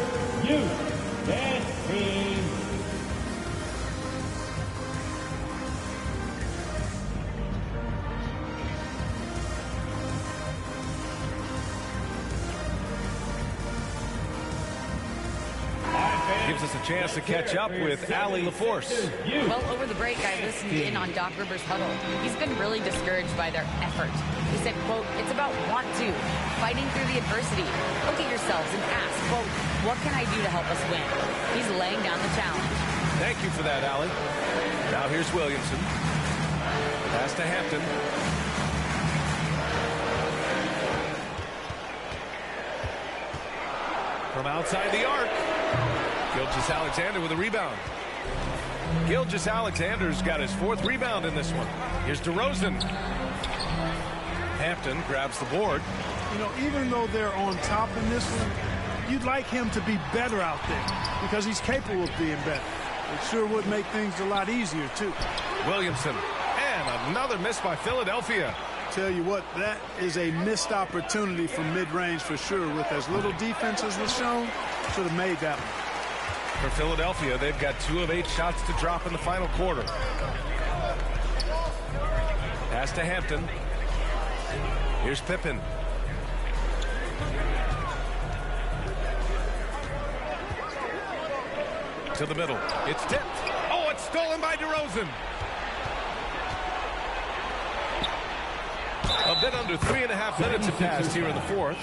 Gives us a chance to catch up with Allie LaForce. Well, over the break, I listened in on Doc Rivers' huddle. He's been really discouraged by their effort. He said, quote, it's about want to, fighting through the adversity. Look at yourselves and ask, quote, what can I do to help us win? He's laying down the challenge. Thank you for that, Allie. Now here's Williamson. Pass to Hampton. From outside the arc. Gilgeous-Alexander with a rebound. Gilgeous-Alexander's got his 4th rebound in this one. Here's DeRozan. Hampton grabs the board. You know, even though they're on top in this one, you'd like him to be better out there because he's capable of being better. It sure would make things a lot easier, too. Williamson. And another miss by Philadelphia. Tell you what, that is a missed opportunity from mid-range for sure. With as little defense as was shown, should have made that one. For Philadelphia, they've got 2 of 8 shots to drop in the final quarter. Pass to Hampton. Here's Pippen. To the middle. It's tipped. Oh, it's stolen by DeRozan. A A bit under 3.5 minutes have passed here in the fourth.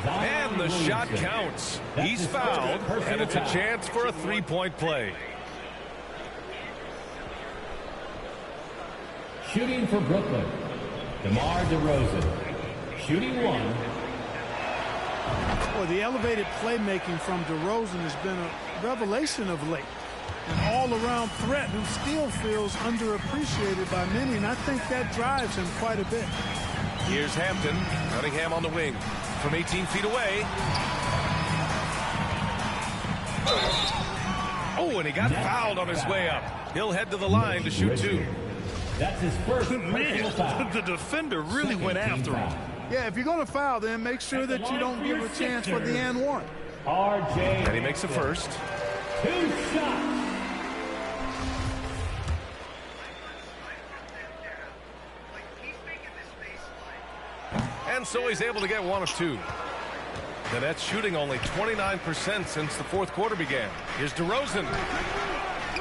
And the shot counts. He's fouled, and it's a chance for a three-point play. Shooting for Brooklyn, DeMar DeRozan. Shooting one. Well, the elevated playmaking from DeRozan has been a revelation of late. An all-around threat who still feels underappreciated by many, and I think that drives him quite a bit. Here's Hampton. Cunningham on the wing from 18 feet away. Oh, and he got fouled on his way up. He'll head to the line to shoot two. That's his first personal foul. The defender really went after him. Yeah, if you're going to foul, then make sure that you don't give a chance for the and one. RJ. And he makes a first. 2 shots. And so he's able to get one of two. The Nets shooting only 29% since the fourth quarter began. Here's DeRozan.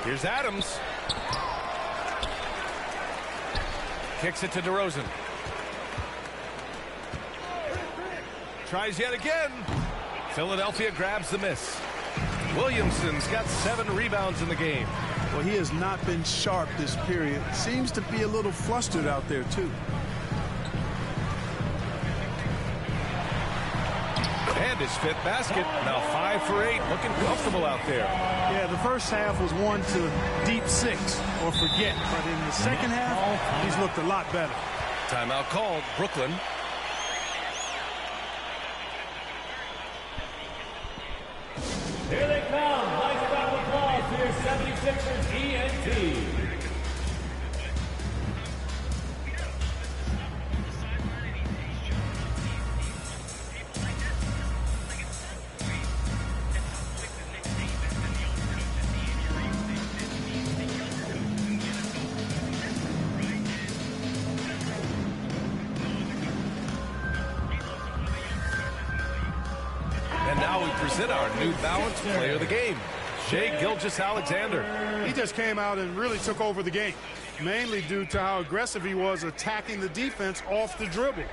Here's Adams. Kicks it to DeRozan. Tries yet again. Philadelphia grabs the miss. Williamson's got 7 rebounds in the game. Well, he has not been sharp this period. Seems to be a little flustered out there, too. And his 5th basket. Now 5 for 8. Looking comfortable out there. Yeah, the first half was 1 to deep 6 or forget. But in the second half, he's looked a lot better. Timeout called. Brooklyn. Here they come. Nice round of applause for your 76ers ENT. And now we present our new balanced player of the game, Shai Gilgeous-Alexander. He just came out and really took over the game, mainly due to how aggressive he was attacking the defense off the dribble.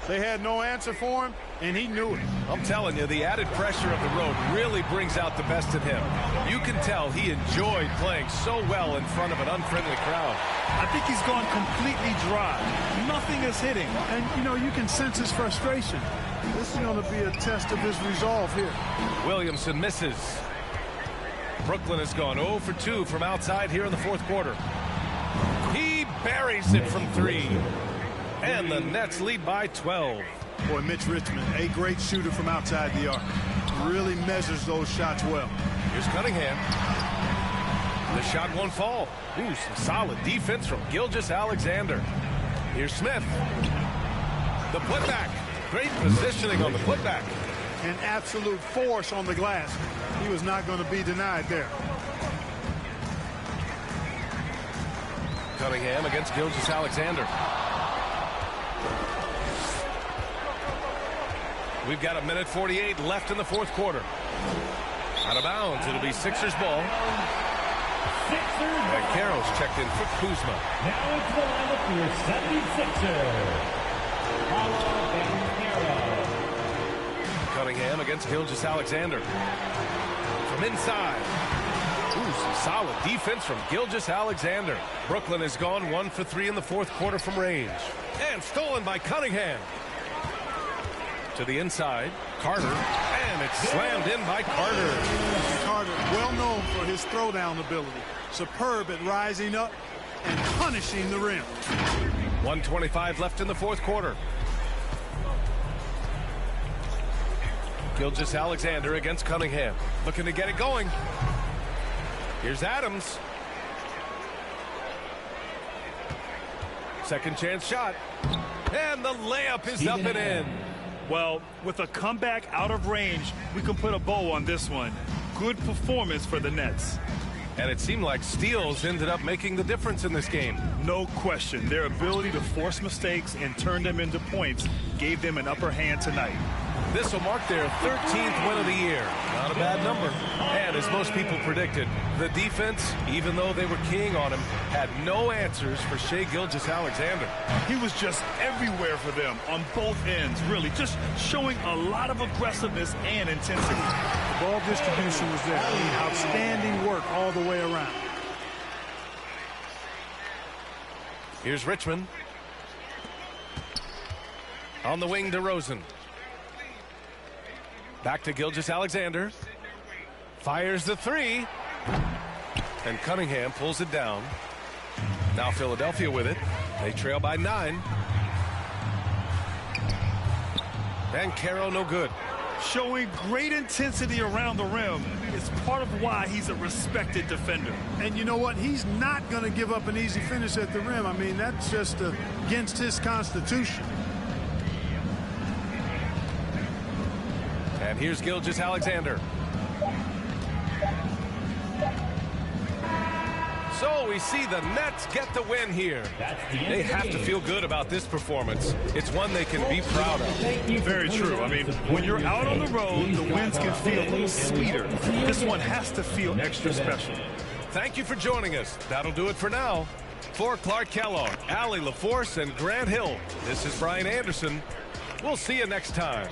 They had no answer for him, and he knew it. I'm telling you, the added pressure of the road really brings out the best in him. You can tell he enjoyed playing so well in front of an unfriendly crowd. I think he's gone completely dry. Nothing is hitting. And, you know, you can sense his frustration. This is going to be a test of his resolve here. Williamson misses. Brooklyn has gone 0 for 2 from outside here in the fourth quarter. He buries it from 3. And the Nets lead by 12. Boy, Mitch Richmond, a great shooter from outside the arc. Really measures those shots well. Here's Cunningham. The shot won't fall. Ooh, some solid defense from Gilgeous-Alexander. Here's Smith. The putback. Great positioning on the putback. An absolute force on the glass. He was not going to be denied there. Cunningham against Gilgeous-Alexander. We've got 1:48 left in the fourth quarter. Out of bounds. It'll be Sixers ball. And Carroll's checked in for Kuzma. Now into the lineup for your 76ers. Cunningham against Gilgeous-Alexander. From inside. Ooh, some solid defense from Gilgeous-Alexander. Brooklyn has gone 1 for 3 in the fourth quarter from range. And stolen by Cunningham. To the inside, Carter, and it's slammed in by Carter. Carter, well known for his throwdown ability. Superb at rising up and punishing the rim. 1:25 left in the fourth quarter. Gilgeous-Alexander against Cunningham. Looking to get it going. Here's Adams. Second chance shot. And the layup is up and in. Well, with a comeback out of range, we can put a bow on this one. Good performance for the Nets. And it seemed like steals ended up making the difference in this game. No question. Their ability to force mistakes and turn them into points gave them an upper hand tonight. This will mark their 13th win of the year. Not a bad number. And as most people predicted, the defense, even though they were keying on him, had no answers for Shai Gilgeous-Alexander. He was just everywhere for them on both ends, really, just showing a lot of aggressiveness and intensity. The ball distribution was there. Outstanding work all the way around. Here's Richmond. On the wing, Derozen. Back to Gilgeous-Alexander. Fires the three. And Cunningham pulls it down. Now Philadelphia with it. They trail by 9. And Caro no good. Showing great intensity around the rim is part of why he's a respected defender. And you know what? He's not going to give up an easy finish at the rim. I mean, that's just against his constitution. And here's Gilgeous-Alexander. So we see the Nets get the win here. They have to feel good about this performance. It's one they can be proud of. Very true. I mean, when you're out on the road, the wins can feel a little sweeter. This one has to feel extra special. Thank you for joining us. That'll do it for now. For Clark Kellogg, Allie LaForce, and Grant Hill, this is Brian Anderson. We'll see you next time.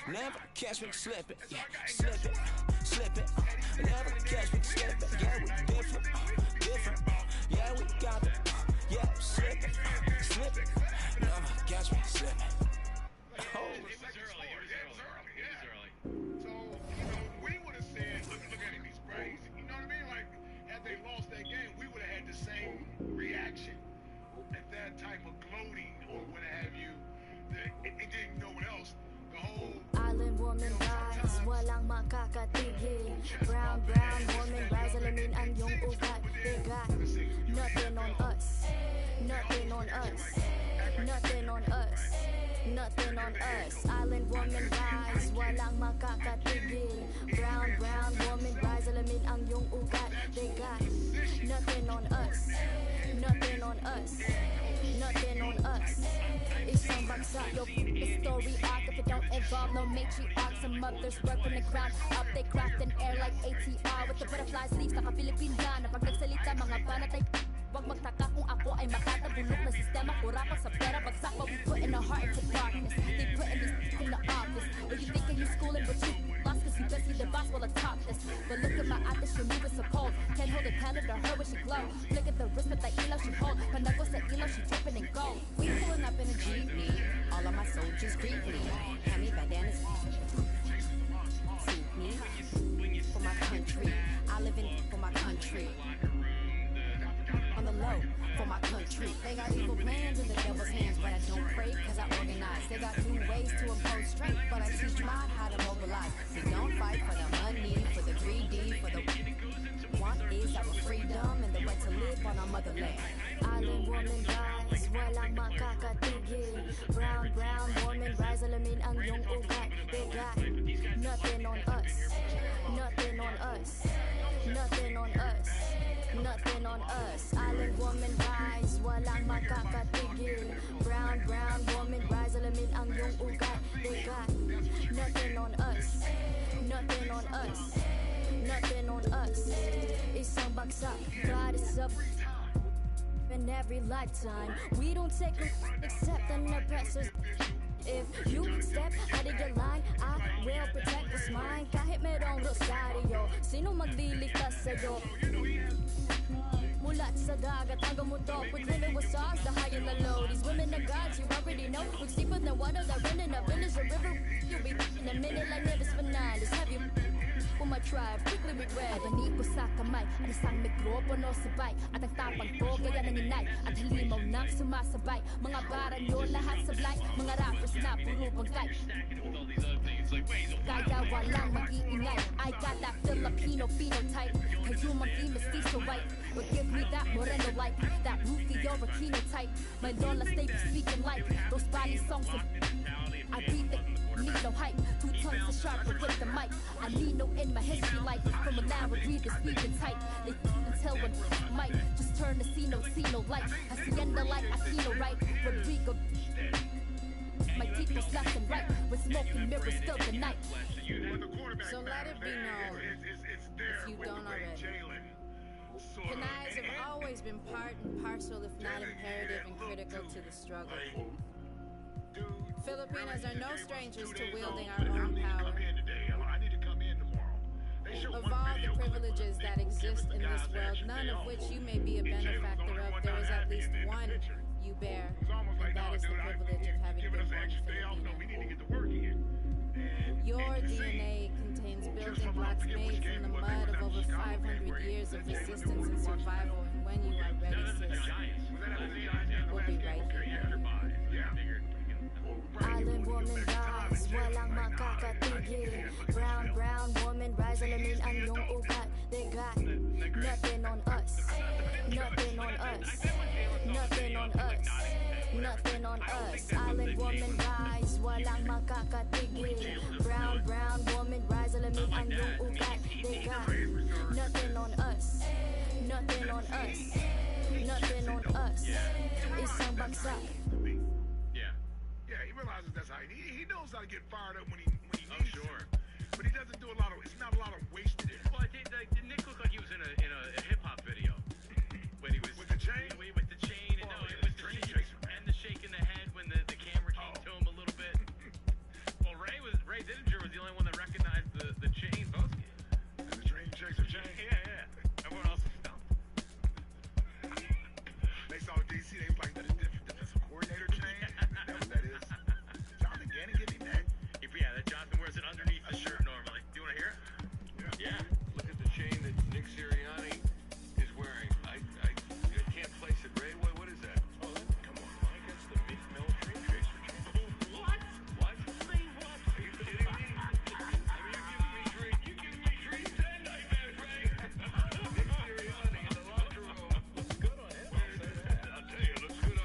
Never catch me slipping, yeah, slip it, never catch me slipping, yeah, we different, yeah, we got it, yeah, slip it, never catch me slipping. Oh, it was early, So, we would have said, look at him, he's crazy, you know what I mean? Like, had they lost that game, we would have had the same reaction at that type of gloating or what have you. It didn't know what else. Island woman rise, walang makakatigil. Brown woman rise, alamin ang iyong ugat. They got nothing on us, nothing on us, nothing on us, nothing on us. Island woman rise, walang makakatigil. Brown woman rise, alamin ang iyong ugat. They got nothing on us, nothing on us, nothing on us. Isang bagsak, your story arc. If it don't involve no matriarch, some mothers work from the ground up. They craft in air like ATR with the butterfly sleeves. Naka-Philippine lang na pag nagsalita mga banat ay wag magtaka kung ako ay makatabulok ng sistema. Kurapang sa pera, bagsak, but we put in our heart into darkness. They put in this in the office. Or you thinking you schooling, but you lost cause you busy the boss while atop this. But look at my eyes, she moving so cold. Can't hold a candle to her when she glow. Look at the wrist with the elo she hold. Panagos sa elo, she tipping and gold. We pulling up in a jeepney. All of my soldiers greet me. Hand me bandanas. Suit me. For my country. I live in for my country. On the low, for my country. They got evil plans in the devil's hands, but I don't pray cause I organize. They got new ways to impose strength, but I teach mine how to mobilize. They don't fight for the money, for the greedy, for the one is our freedom and the right to live on our motherland. Island woman rise, walang makakatigil. Brown woman rise, alamin ang iyong ugat. They got nothing on us, nothing on us, nothing on us, nothing on us. Island woman rise, walang makakatigil. Brown woman rise, alamin ang iyong ugat. They got nothing on us, nothing on us, Nothing on us. Isang bagsak, but it's up in every lifetime. We don't take no except an oppressors. If you step out of your line, I will protect what's mine. Kahit merong rosaryo, sino magliligtas sa'yo? Mulat sa dagat hanggang mundo, with women with stars, the high and the low. These women are gods, you already know. It's deeper than water that running up in a river. You'll be in a minute like never spent nine. It's heavy for my tribe, quickly regret. Abanik ko sa kamay, ang isang mikropono sabay. At ang tapang ko gaya ng inay, at halimaw nang sumasabay. Mga baran nyo lahat sablay, mga rappers na puro bangkay. Kaya walang mag-iingay, I got that Filipino phenotype. Kayo mag-i-mestizo right, but give me that moreno light, that Rufio Aquino type. My Lola stay speaking like those body songs of I beat the need no hype, 2 tons of sharper with the mic. I need no in my history life, from a loud read the speaking tight. They until when might just turn to see no light. Hacienda like Aquino right, Rodrigo. My teeth left and right, with smoking mirrors fill the night. So let it be known, if you don't already, Canais have always been part and parcel, if not imperative and critical to the struggle. Filipinos are no strangers to wielding our own power. Of all the privileges that exist in this world, none of which you may be a benefactor of, there is at least one you bear, and that is the privilege of having been born Filipino. Your DNA contains building blocks made from the mud of over 500 years of resistance and survival, and when you are ready, sis, we'll be right here. Island woman rise, walang makakatigil. Brown woman rise, alamin ang iyong ugat. They got nothing on us, nothing on us, nothing on us, nothing on us. Island woman rise, walang makakatigil. Brown woman rise, alamin ang iyong ugat. They got nothing on us, nothing on us, nothing on us. Isang bagsak. Yeah, he realizes that's how he knows how to get fired up when he needs to. But he doesn't do a lot of, it's not a lot of wasted. Well, Nick looked like he was in a hip hop video when he was with the chain. With the chain, and it was the chain and the shake in the head when the camera came to him a little bit. Well, Ray Dininger was the only one that recognized the chain post game. And the train checks the chain. Yeah. Everyone else was stumped. They saw DC. They was like, that's a coordinator chain. That's what that is. Jonathan Gannon, give me that. Yeah, that Jonathan wears it underneath the shirt normally. Do you want to hear it? Yeah. Look at the chain that Nick Sirianni is wearing. I can't place it. Ray, what is that? Oh, come on, Mike. That's the military tracer chain. What? What? Say what? Are you kidding me? I mean, you're giving me dreams and nightmares, Ray. Nick Sirianni in the locker room. Looks good on him. I'll say that. I'll tell you, it looks good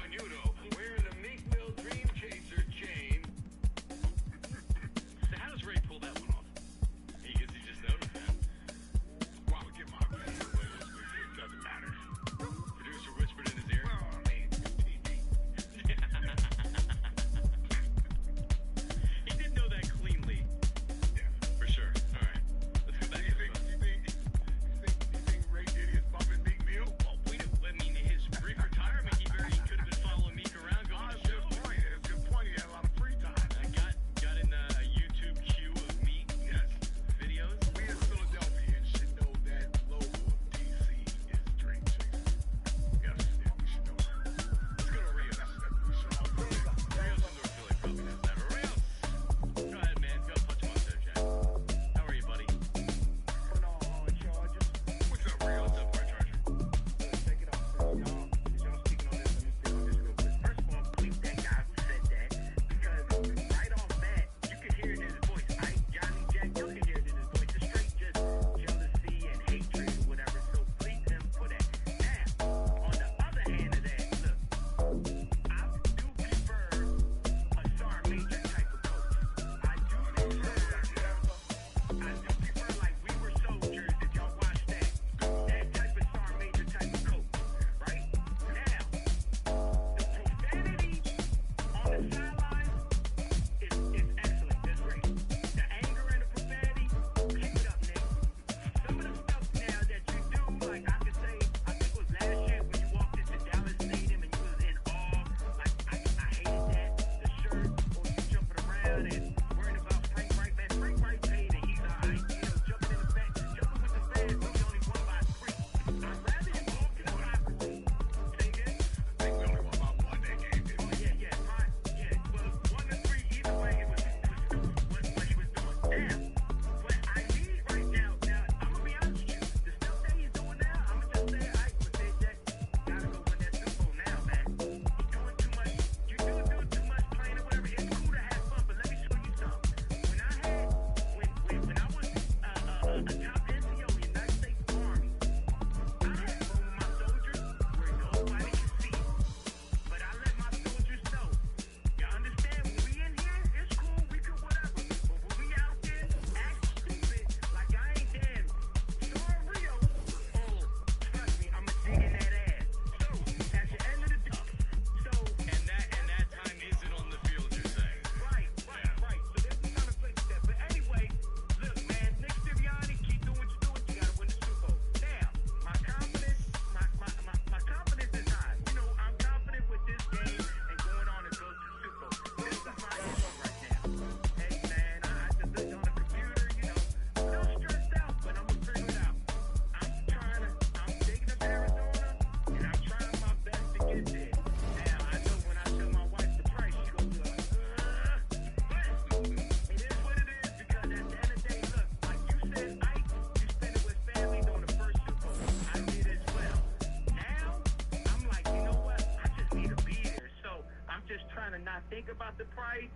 trying to not think about the price.